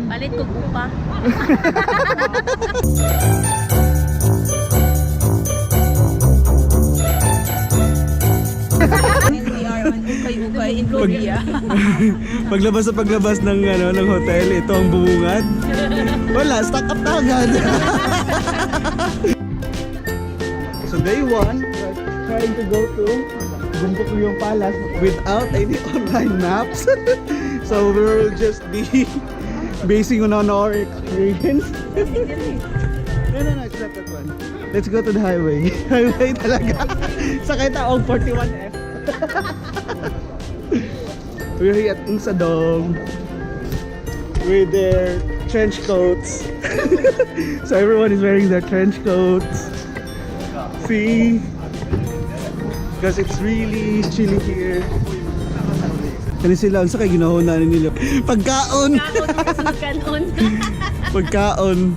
Palit ko upa. Ukay-ukay in Korea. Paglabas ng ng hotel, ito ang bubungad. Wala, stock up na agad. So day 1, we're trying to go to Gyeongbokgung Palace without any online maps. So we will just be basing on our experience. No, it's not that one. Let's go to the highway. Highway talaga. Sakay taong 41F. We're here at Heungseondaewongun with their trench coats. So everyone is wearing their trench coats. See? Because it's really chilly here. Kani sila, sa kay ginahon na nila. Pagkaon! Pagkaon! Pagkaon!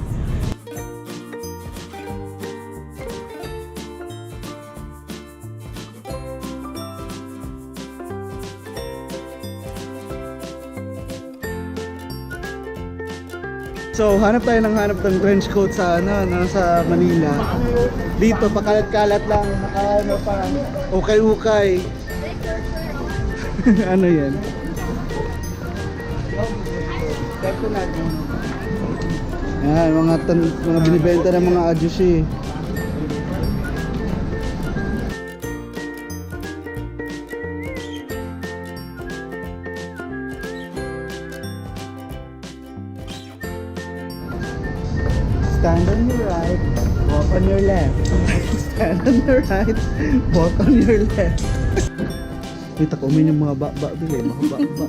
So, hanap ng trench coat sa sa Manila. Dito pakalat-kalat lang, ukay-ukay. Ano 'yan? Mga binibenta ng mga ajushi. Stand on your right, walk on your left. Stand on your right, walk on your left. Kita ko yung mga ba bili, mga ba.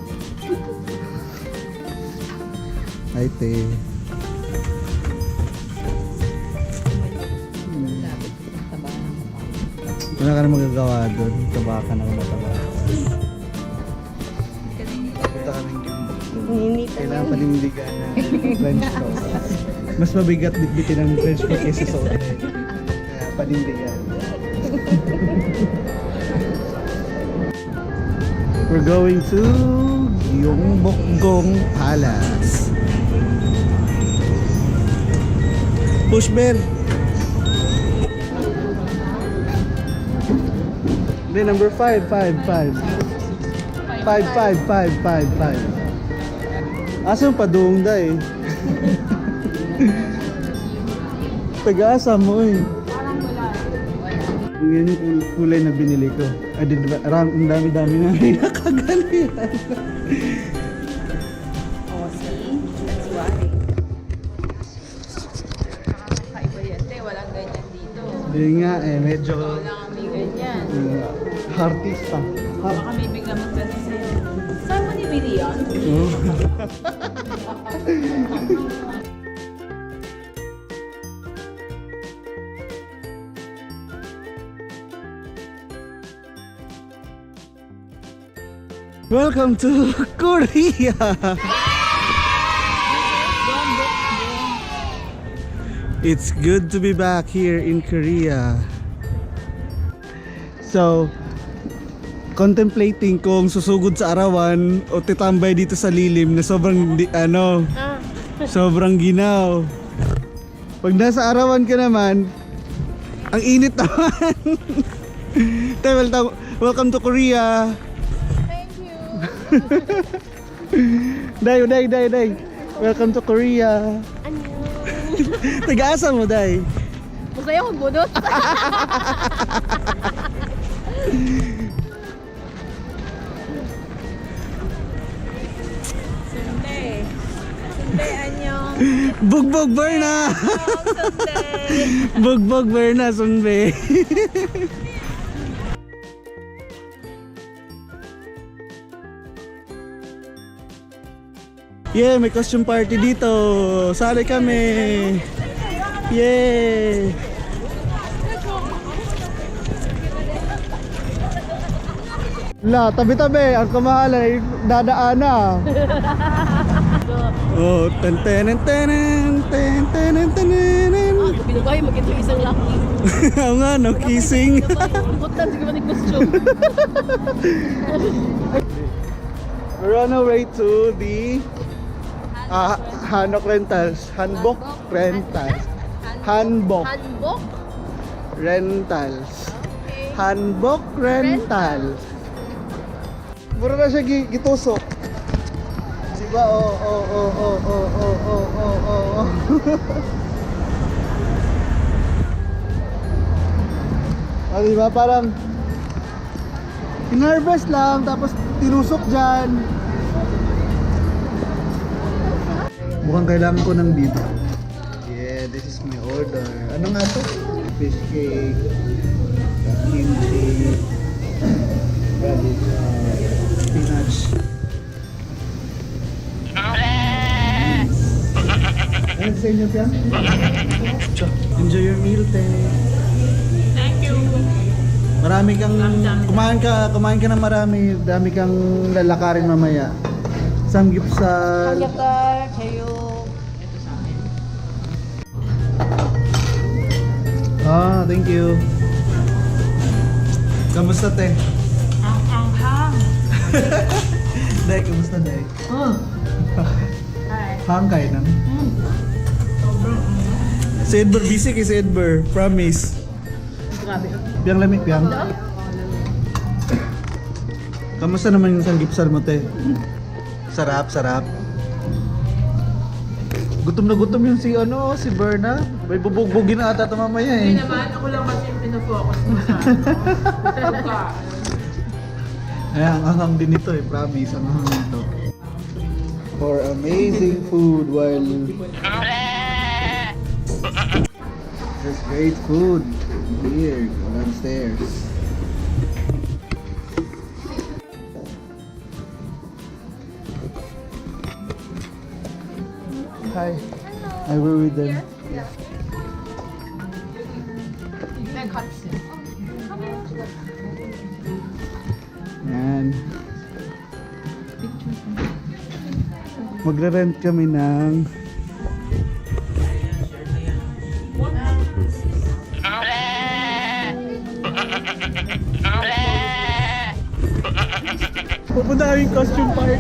Ay te. Wala ka na magagawa doon, taba ka na mataba. Kita ka ng Gyeongbokgung. Kailangan panindigan na French coat. Mas mabigat bitbitin ang French coat kaysa sa hotel. Kaya panindigan. We're going to Gyeongbokgung Palace. Push bear. Then number 5. 5. Asa yung padung da eh. Taga-asa mo eh. Yan yung kulay na binili ko. Ay, ang dami-dami na nakagalian. Oh, see? That's why. Kakaiba yan. Walang ganyan dito. Hindi nga eh, medyo Walang kami ganyan. artista. Baka may bigla magkasi sa'yo. Saan mo nibili yan? Welcome to Korea! It's good to be back here in Korea. So, contemplating kung susugod sa arawan o titambay dito sa lilim na sobrang sobrang ginaw. Pag nasa arawan ka naman, ang init naman. Welcome to Korea. Day. Welcome to Korea. Taga-asa mo, Day? Masaya kong bunot. Sunday, anyong. Bugbog Berna. Bugbog Berna, Sunday. Yeah, may costume party dito. Sali kami. Yeah. La, tabi-tabi. Ang kamahalan ay dadaan na. Oh, ten. Binugay, mag-ito isang laki. Oo nga, no, kissing. Butan, sige ba ni costume? We're on our way to the Hanok Rentals. Hanbok Rentals. Hanbok Hanbok? Rentals. Okay. Hanbok Rentals. Mura na siya gitusok. Diba? Diba? Parang in-harvest lang tapos tinusok dyan. Mukhang kailangan ko ng dito. Yeah, this is my order. Ano nga to? Fish cake, kimchi, spinach. Ano sa inyo siya? Enjoy your meal, te. Thank you. Marami kang kumain ka ng marami, dami kang lalakarin mamaya. Samgyeopsal. Samgyeopsal, kayo. Ito sa akin. Thank you. Kamusta, te? Hang. Day, kamusta, Day? Hi. Hang kayo nang? Si Edber, busy kay si Edber. Promise. Grabe. Piyang lamig, piyang. Kamusta naman yung samgyeopsal mo, te? Sarap. Gutom na gutom yung si Berna. May bubugbugin na ata ito mamaya eh. Hindi naman, ako lang kasi yung pinafocus mo sa Ayan, ang hanghang din ito eh. Promise, ang hanghang nito. For amazing food while... There's great food here, downstairs. Hi. I were with them. Yeah. Yan. Magre-rent kami ng pupunta kaming costume party.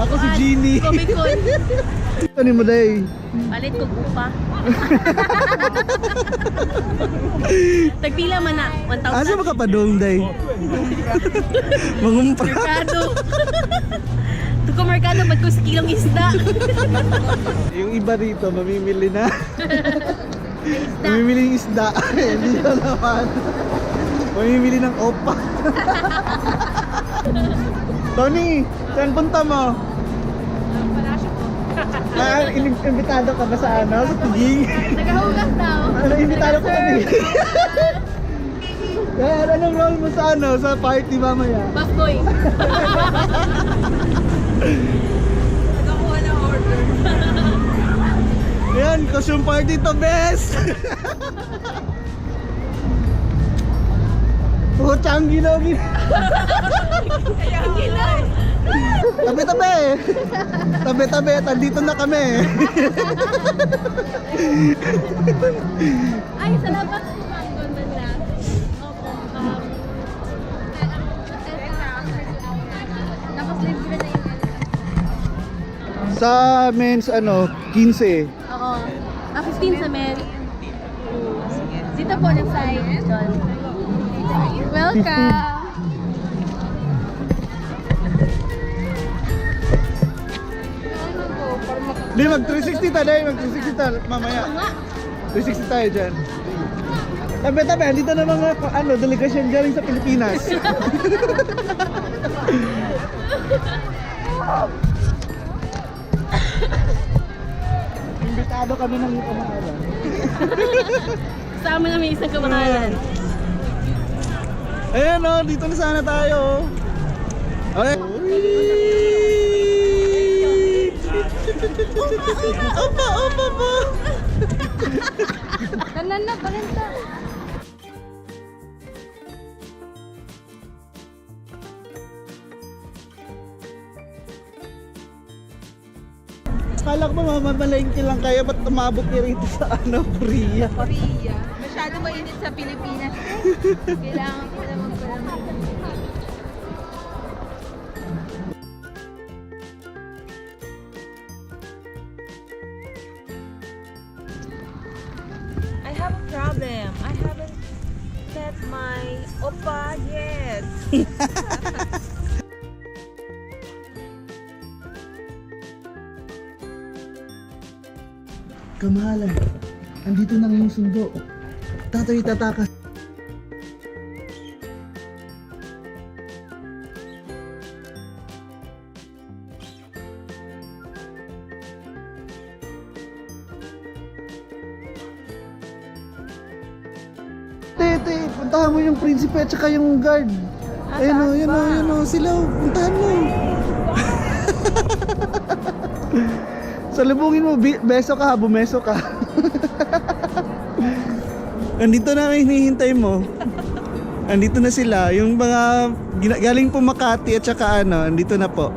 Ako si Jeannie. Comic-Con. Ano mo, Day? Palit ko pa. Tagpila man na, 1,000. Asa ba ka pa doon, Day? Mangumpa. Merkado. Ito ko merkado, ba't ko sa kilong isda? Yung iba rito, mamimili na. Mamimili ng isda. Hindi na naman. Mamimili ng opa. Tony, saan punta mo? Palasyo ko. Imbitado ka ba sa Sa tiging? Nagahugas daw. Imbitado ka sa tiging? Anong role mo sa sa party mamaya? Busboy. Nagakuha ng order. Ayan, costume party to, best! Oh, Changi na. Tabi-tabi. Tabi-tabi, tandito na kami. Ay, sa labas ko manggon na. Opo. Tapos libre na yun. Sa men's 15. Oo. 15 sa men. Dito po ng side. Welcome! Di, mag 360 tayo, mag 360 tayo mamaya. 360 tayo dyan. Tabi-tabi, andito na mga delegasyon galing sa Pilipinas. Imbitado kami ng kamahalan. Sama na may isang kamahalan. Ayan dito na sana tayo. Okay. Opa. Kanan na, balenta. Kala ko mamamalengke lang kaya ba't tumabot niya rito sa Korea? Korea. Masyado mainit sa Pilipinas. Kailangan ko na magpalamig. have a problem. I haven't met my oppa yet. Kamahalan, andito na yung sundo. Tatoy tatakas. Tete, puntahan mo yung prinsipe at saka yung guard. Ayun o, yun o, yun o, sila o, puntahan mo. Salubungin mo, beso ka, bumeso ka. Andito na may hinihintay mo. Andito na sila, yung mga galing po Makati at saka ano, andito na po.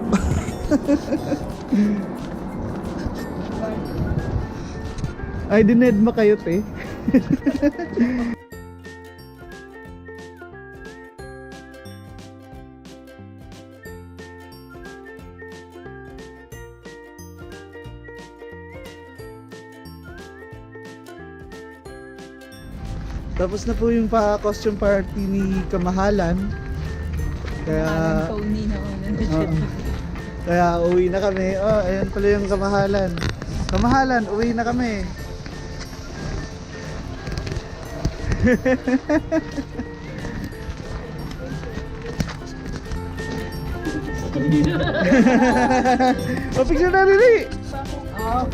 Ay, dined mo kayo, te. Tapos na po yung costume party ni Kamahalan. Kaya Pony na kaya uwi na kami. Oh, ayan pala yung Kamahalan. Kamahalan, uwi na kami. Oh, picture na rin eh. Oh.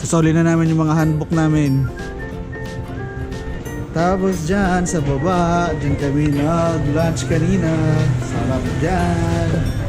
Sasoli na namin yung mga handbook namin. Tapos dyan sa baba, dyan kami nag-lunch kanina. Sarap dyan.